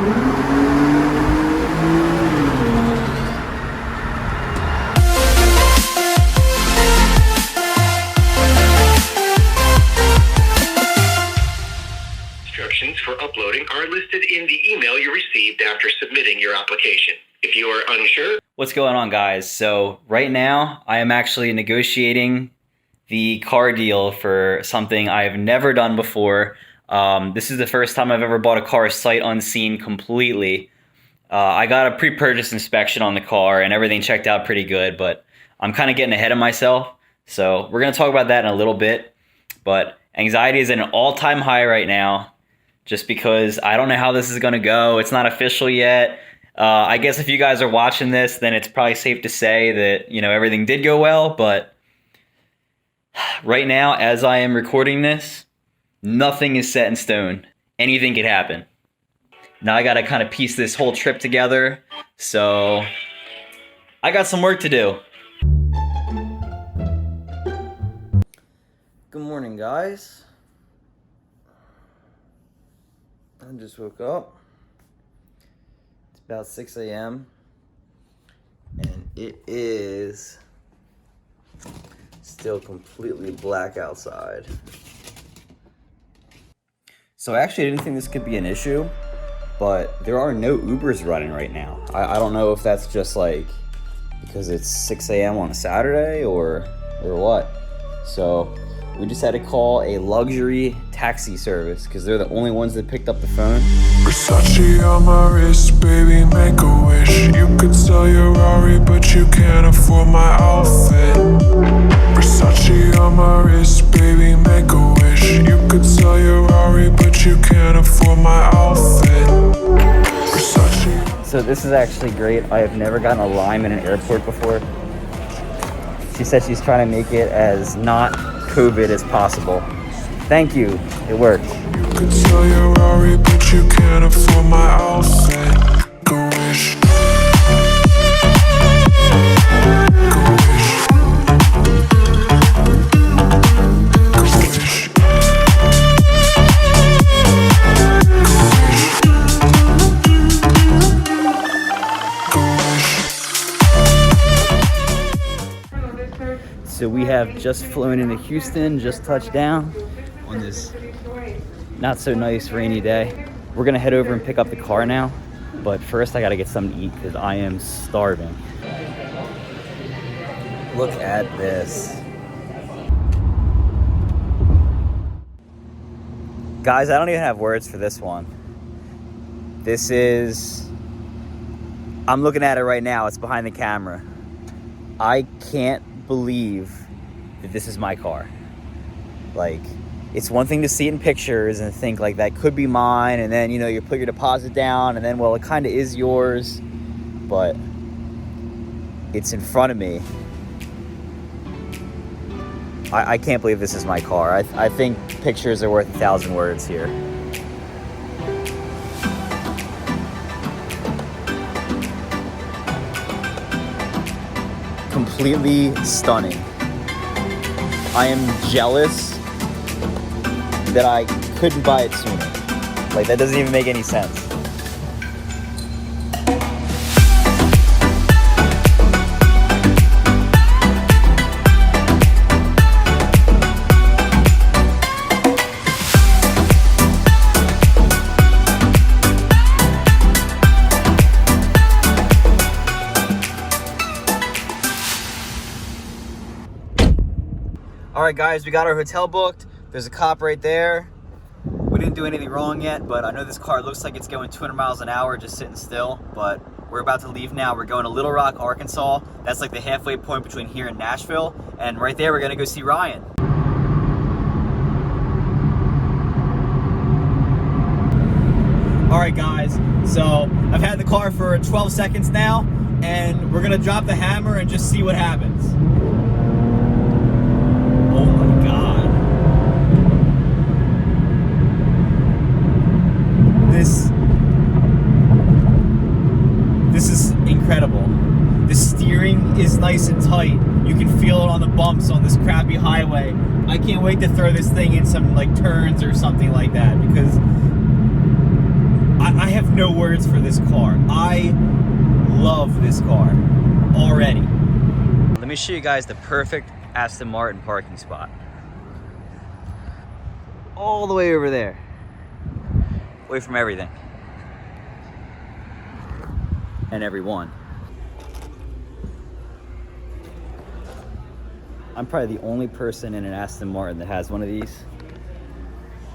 Instructions for uploading are listed in the email you received after submitting your application. If you are unsure... What's going on, guys? So right now I am actually negotiating the car deal for something I've never done before. This is the first time I've ever bought a car sight unseen completely. I got a pre-purchase inspection on the car and everything checked out pretty good, but I'm kind of getting ahead of myself. So we're going to talk about that in a little bit. But anxiety is at an all-time high right now just because I don't know how this is going to go. It's not official yet. I guess if you guys are watching this, then it's probably safe to say that, you know, everything did go well. But right now, as I am recording this, nothing is set in stone. Anything could happen. Now I got to kind of piece this whole trip together. So I got some work to do. Good morning, guys. I just woke up. It's about 6 a.m. and it is still completely black outside. So actually I didn't think this could be an issue, but there are no Ubers running right now. I don't know if that's just like because it's 6 a.m. on a Saturday or what. So we just had to call a luxury taxi service because they're the only ones that picked up the phone. Versace on my wrist, baby, make a wish. You could sell your Rari, but you can't afford my outfit. Versace on my wrist, baby, make a wish. You could sell your Rari, but you can't afford my outfit. Versace. So this is actually great. I have never gotten a lime in an airport before. She said she's trying to make it as not COVID as possible. Thank you. It worked. You could sell your Rari, but you can't afford my outfit. Go wish. Go wish. Go wish. Go wish. So we have just flown into Houston, just touched down on this not so nice rainy day. We're gonna head over and pick up the car now, but first I gotta get something to eat because I am starving. Look at this. Guys, I don't even have words for this one. This is, I'm looking at it right now, it's behind the camera. I can't believe that this is my car. Like, it's one thing to see it in pictures and think like that could be mine, and then, you know, you put your deposit down and then, well, it kind of is yours, but it's in front of me. I can't believe this is my car. I think pictures are worth 1,000 words here. Completely stunning. I am jealous that I couldn't buy it sooner. Like, that doesn't even make any sense. All right, guys, we got our hotel booked. There's a cop right there. We didn't do anything wrong yet, but I know this car looks like it's going 200 miles an hour just sitting still, but we're about to leave now. We're going to Little Rock, Arkansas. That's like the halfway point between here and Nashville. And right there, we're gonna go see Ryan. All right, guys, so I've had the car for 12 seconds now, and we're gonna drop the hammer and just see what happens. Oh my God. This is incredible. The steering is nice and tight. You can feel it on the bumps on this crappy highway. I can't wait to throw this thing in some like turns or something like that, because I have no words for this car. I love this car already. Let me show you guys the perfect Aston Martin parking spot. All the way over there. Away from everything. And everyone. I'm probably the only person in an Aston Martin that has one of these.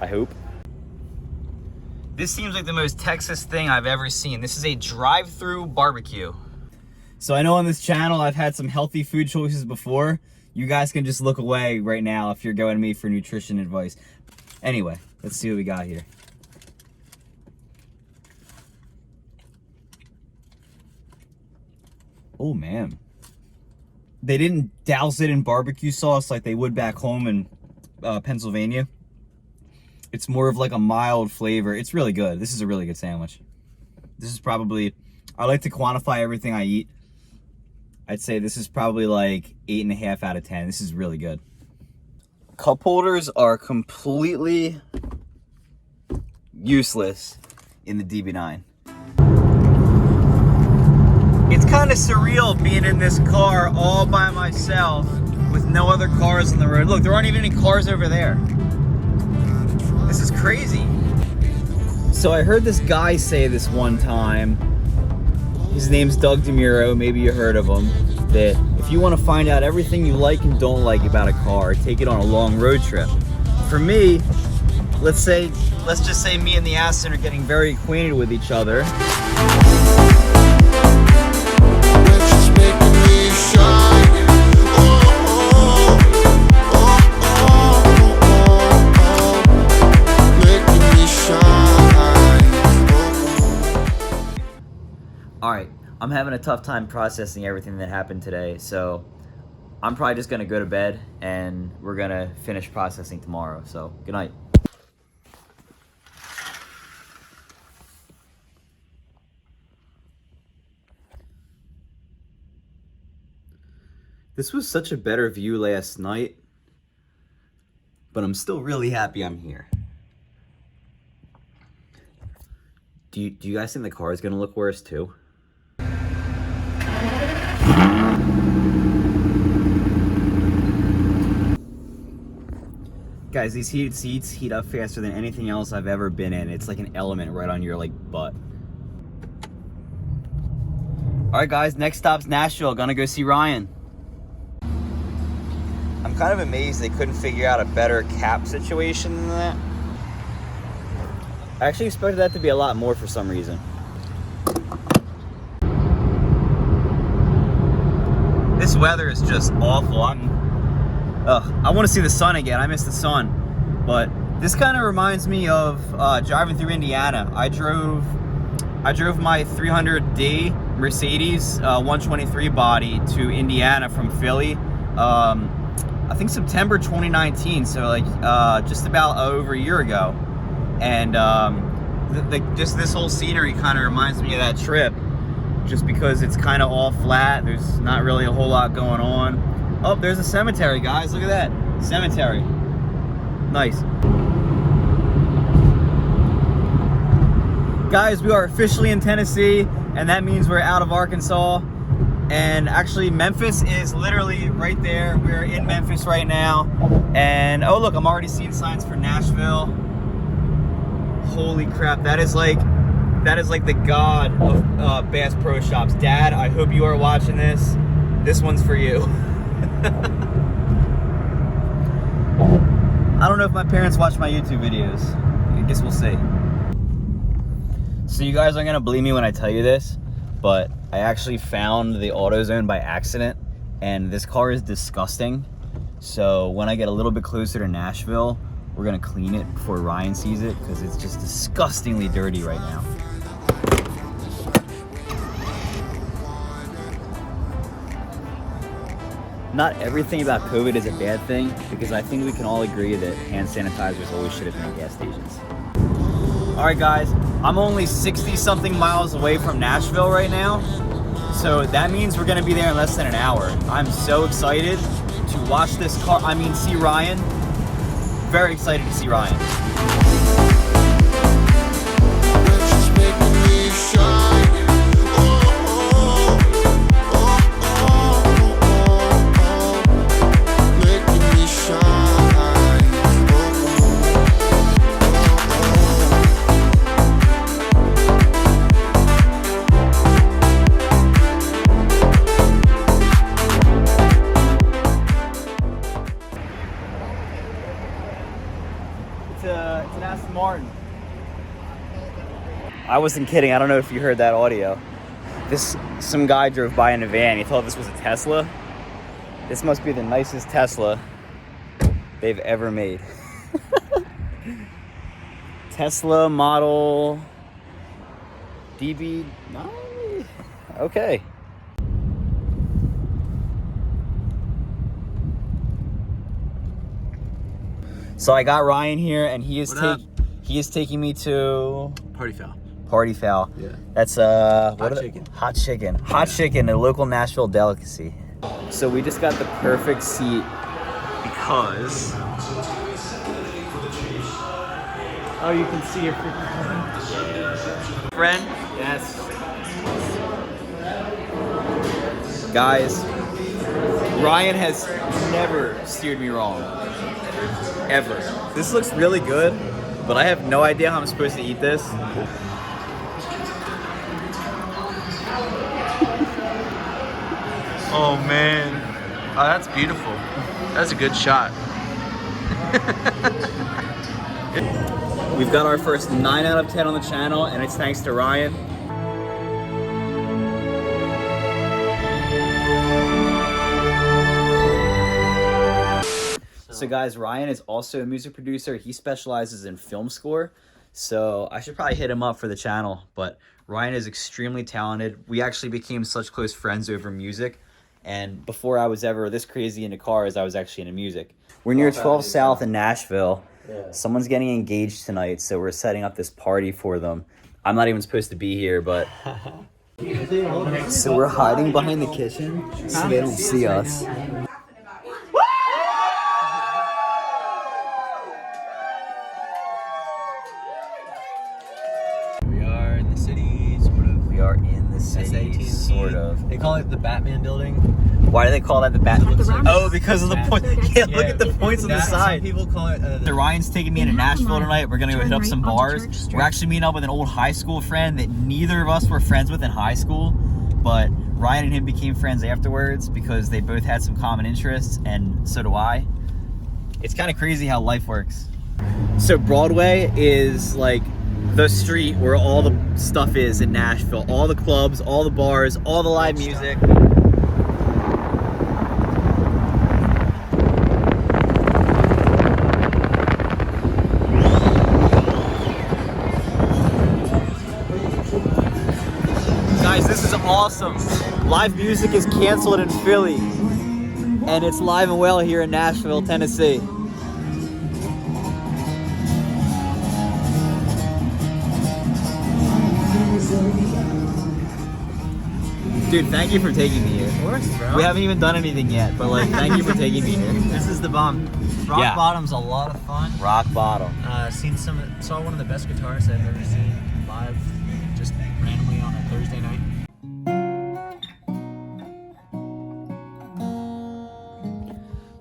I hope. This seems like the most Texas thing I've ever seen. This is a drive-through barbecue. So I know on this channel I've had some healthy food choices before. You guys can just look away right now if you're going to me for nutrition advice. Anyway, let's see what we got here. Oh man. They didn't douse it in barbecue sauce like they would back home in Pennsylvania. It's more of like a mild flavor. It's really good. This is a really good sandwich. This is probably, I like to quantify everything I eat. I'd say this is probably like 8.5 out of 10. This is really good. Cup holders are completely useless in the DB9. It's kind of surreal being in this car all by myself with no other cars on the road. Look, there aren't even any cars over there. This is crazy. So I heard this guy say this one time, his name's Doug DeMuro, maybe you heard of him, that if you want to find out everything you like and don't like about a car, take it on a long road trip. For me, let's just say me and the Aston are getting very acquainted with each other. Alright, I'm having a tough time processing everything that happened today, so I'm probably just going to go to bed and we're going to finish processing tomorrow. So, good night. This was such a better view last night, but I'm still really happy I'm here. Do you guys think the car is going to look worse too? Guys, these heated seats heat up faster than anything else I've ever been in. It's like an element right on your butt. Alright guys, next stop's Nashville. Gonna go see Ryan. I'm kind of amazed they couldn't figure out a better cap situation than that. I actually expected that to be a lot more for some reason. This weather is just awful. I want to see the sun again. I miss the sun. But this kind of reminds me of driving through Indiana. I drove my 300D Mercedes 123 body to Indiana from Philly. I think September 2019, so just about over a year ago. And just this whole scenery kind of reminds me of that trip, just because it's kind of all flat. There's not really a whole lot going on. Oh, there's a cemetery, guys. Look at that. Cemetery. Nice. Guys, we are officially in Tennessee, and that means we're out of Arkansas. And actually, Memphis is literally right there. We're in Memphis right now. And, oh, look, I'm already seeing signs for Nashville. Holy crap. That is like the god of Bass Pro Shops. Dad, I hope you are watching this. This one's for you. I don't know if my parents watch my YouTube videos. I guess we'll see. So you guys aren't gonna believe me when I tell you this, but I actually found the AutoZone by accident, and this car is disgusting. So when I get a little bit closer to Nashville, we're gonna clean it before Ryan sees it, because it's just disgustingly dirty right now. Not everything about COVID is a bad thing, because I think we can all agree that hand sanitizers always should have been at gas stations. Alright guys, I'm only 60-something miles away from Nashville right now, so that means we're going to be there in less than an hour. I'm so excited to watch this car, see Ryan. Very excited to see Ryan. I wasn't kidding. I don't know if you heard that audio. Some guy drove by in a van. He thought this was a Tesla. This must be the nicest Tesla they've ever made. Tesla model DB9? Okay. So I got Ryan here, and he is taking me to Party Fowl. Yeah. That's Hot chicken. Hot chicken. Hot chicken, a local Nashville delicacy. So we just got the perfect seat because you can see your friend. Yes. Guys, Ryan has never steered me wrong. Ever. This looks really good, but I have no idea how I'm supposed to eat this. Oh man. Oh, that's beautiful. That's a good shot. We've got our first 9 out of 10 on the channel, and it's thanks to Ryan. So guys, Ryan is also a music producer. He specializes in film score. So I should probably hit him up for the channel, but Ryan is extremely talented. We actually became such close friends over music. And before I was ever this crazy into cars, I was actually into music. We're near 12 South in Nashville. Yeah. Someone's getting engaged tonight, so we're setting up this party for them. I'm not even supposed to be here, but... So we're hiding behind the kitchen so they don't see us. We are in the city, sort of. We are in the city, sort of. They call it the Batman building. Why do they call that the Batman? Oh, because of the point. Yeah, look at the points on the side. Some people call it. So Ryan's taking me into Nashville tonight. We're gonna go hit up some bars. We're actually meeting up with an old high school friend that neither of us were friends with in high school, but Ryan and him became friends afterwards because they both had some common interests, and so do I. It's kind of crazy how life works. So Broadway is like the street where all the stuff is in Nashville. All the clubs, all the bars, all the live music. This is awesome. Live music is canceled in Philly, and it's live and well here in Nashville, Tennessee. Dude, thank you for taking me here. Of course, bro. We haven't even done anything yet, but like, thank you for taking me here. This is the bomb. Rock Bottom's a lot of fun. Rock Bottom. Saw one of the best guitarists I've ever seen live, just randomly on a Thursday night.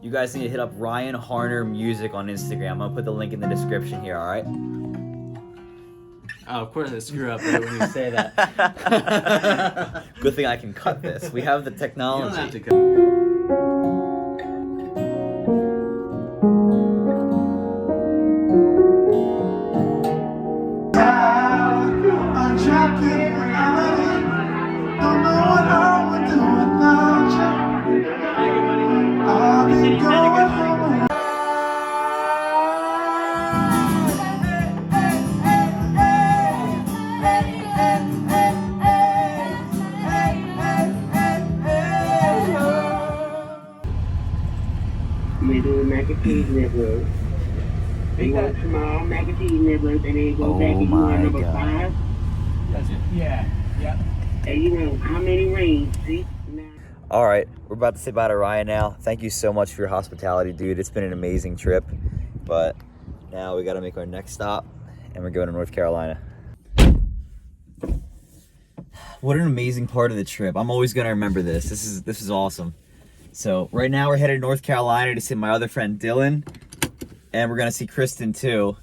You guys need to hit up Ryan Harner Music on Instagram. I'm gonna put the link in the description here, all right? Oh, of course I screw up right when you say that. Good thing I can cut this. We have the technology. You don't have to cut. Network. They got small mac and cheese network, and they go back and you want number 5. That's it. Yeah. Yep. And you know how many rings? See? All right, we're about to say bye to Ryan now. Thank you so much for your hospitality, dude. It's been an amazing trip, but now we got to make our next stop, and we're going to North Carolina. What an amazing part of the trip. I'm always going to remember this. This is awesome. So right now we're headed to North Carolina to see my other friend Dylan, and we're gonna see Kristin too,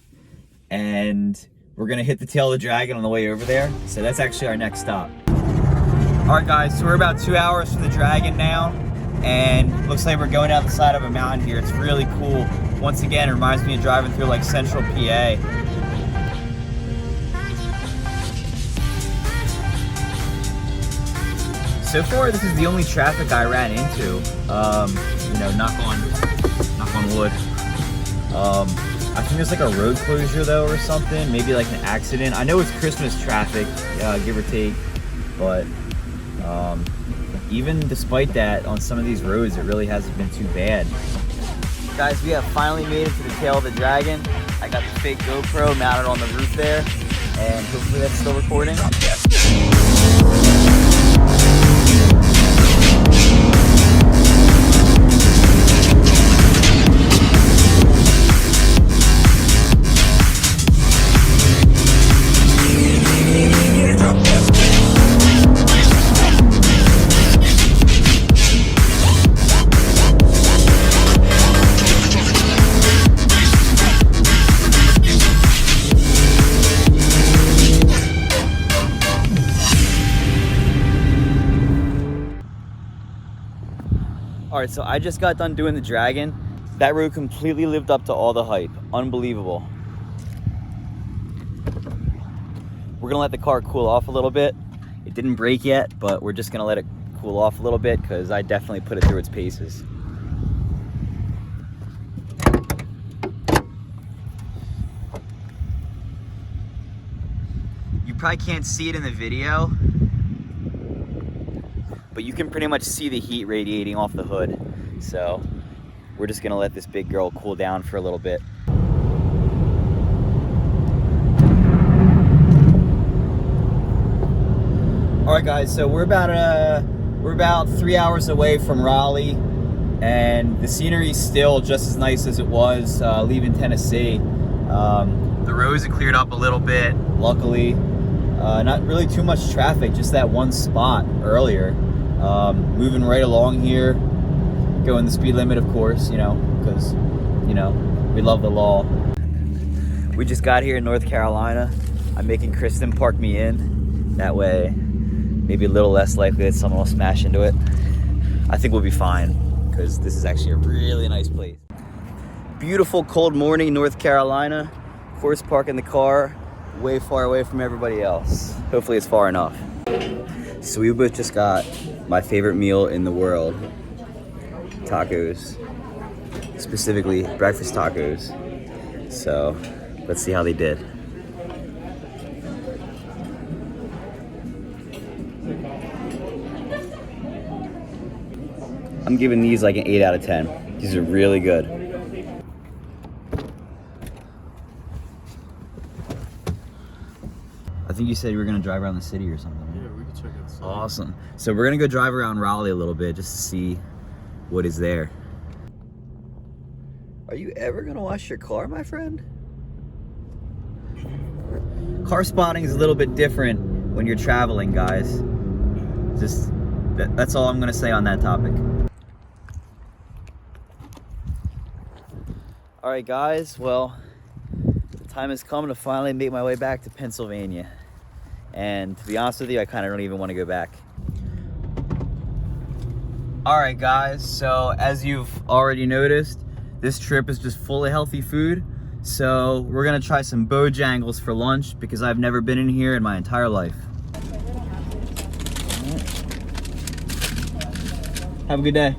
and we're gonna hit the Tail of the Dragon on the way over there. So that's actually our next stop. All right, guys. So we're about 2 hours from the Dragon now, and looks like we're going down the side of a mountain here. It's really cool. Once again, it reminds me of driving through like Central PA. so far this is the only traffic I ran into. You know, knock on wood. I think there's like a road closure though or something, maybe like an accident. I know it's Christmas traffic, give or take, but even despite that, on some of these roads, it really hasn't been too bad. Guys, we have finally made it to the tail of the Dragon. I got the fake GoPro mounted on the roof there, and hopefully that's still recording. Alright, so I just got done doing the Dragon. That road completely lived up to all the hype. Unbelievable. We're gonna let the car cool off a little bit. It didn't break yet, but we're just gonna let it cool off a little bit because I definitely put it through its paces. You probably can't see it in the video, but you can pretty much see the heat radiating off the hood. So we're just gonna let this big girl cool down for a little bit. All right guys, so we're about 3 hours away from Raleigh, and the scenery's still just as nice as it was leaving Tennessee. The roads have cleared up a little bit, luckily. Not really too much traffic, just that one spot earlier. Moving right along here, going the speed limit, of course, you know, because, you know, we love the law. We just got here in North Carolina. I'm making Kristin park me in. That way, maybe a little less likely that someone will smash into it. I think we'll be fine, because this is actually a really nice place. Beautiful cold morning, North Carolina. Of course, parking the car way far away from everybody else. Hopefully it's far enough. So we both just got my favorite meal in the world, tacos, specifically breakfast tacos. So let's see how they did. I'm giving these like an 8 out of 10. These are really good. I think you said you were gonna drive around the city or something. Yeah, we can check it out. Awesome. So we're gonna go drive around Raleigh a little bit just to see what is there. Are you ever gonna wash your car, my friend? Car spotting is a little bit different when you're traveling, guys. Just that's all I'm gonna say on that topic. All right, guys. Well, the time has come to finally make my way back to Pennsylvania. And to be honest with you, I kind of don't even want to go back. All right, guys. So as you've already noticed, this trip is just full of healthy food. So we're gonna try some Bojangles for lunch because I've never been in here in my entire life. Have a good day.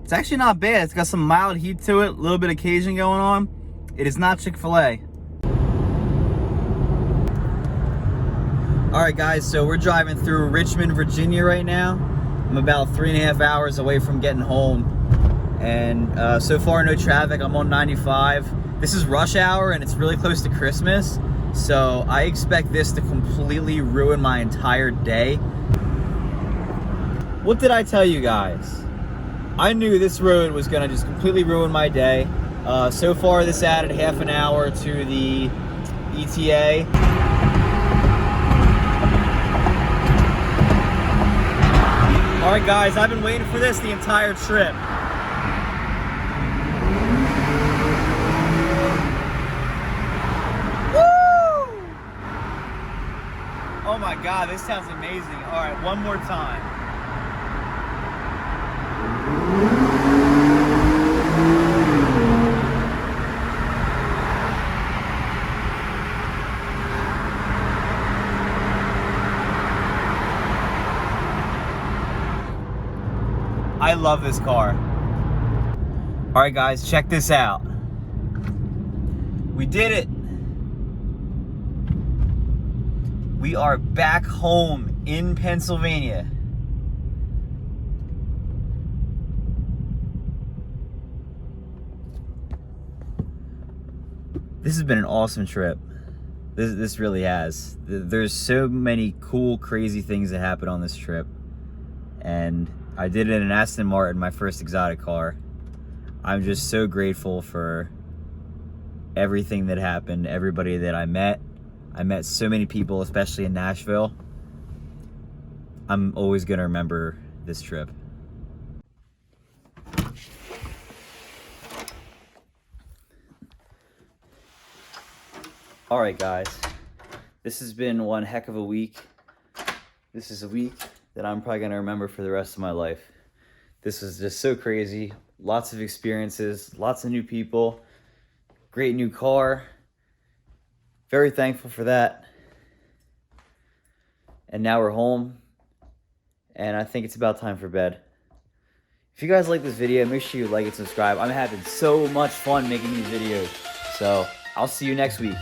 It's actually not bad. It's got some mild heat to it, a little bit of Cajun going on. It is not Chick-fil-A. All right, guys, so we're driving through Richmond, Virginia right now. I'm about 3.5 hours away from getting home. And so far, no traffic. I'm on 95. This is rush hour and it's really close to Christmas. So I expect this to completely ruin my entire day. What did I tell you guys? I knew this road was gonna just completely ruin my day. So far, this added half an hour to the ETA. All right, guys, I've been waiting for this the entire trip. Woo! Oh my God, this sounds amazing. All right, one more time. I love this car. All right, guys, check this out. We did it. We are back home in Pennsylvania. This has been an awesome trip. This really has. There's so many cool, crazy things that happen on this trip. And I did it in an Aston Martin, my first exotic car. I'm just so grateful for everything that happened, everybody that I met. I met so many people, especially in Nashville. I'm always gonna remember this trip. All right, guys, this has been one heck of a week. This is a week that I'm probably gonna remember for the rest of my life. This was just so crazy. Lots of experiences, lots of new people, great new car. Very thankful for that. And now we're home, and I think it's about time for bed. If you guys like this video, make sure you like and subscribe. I'm having so much fun making these videos. So I'll see you next week.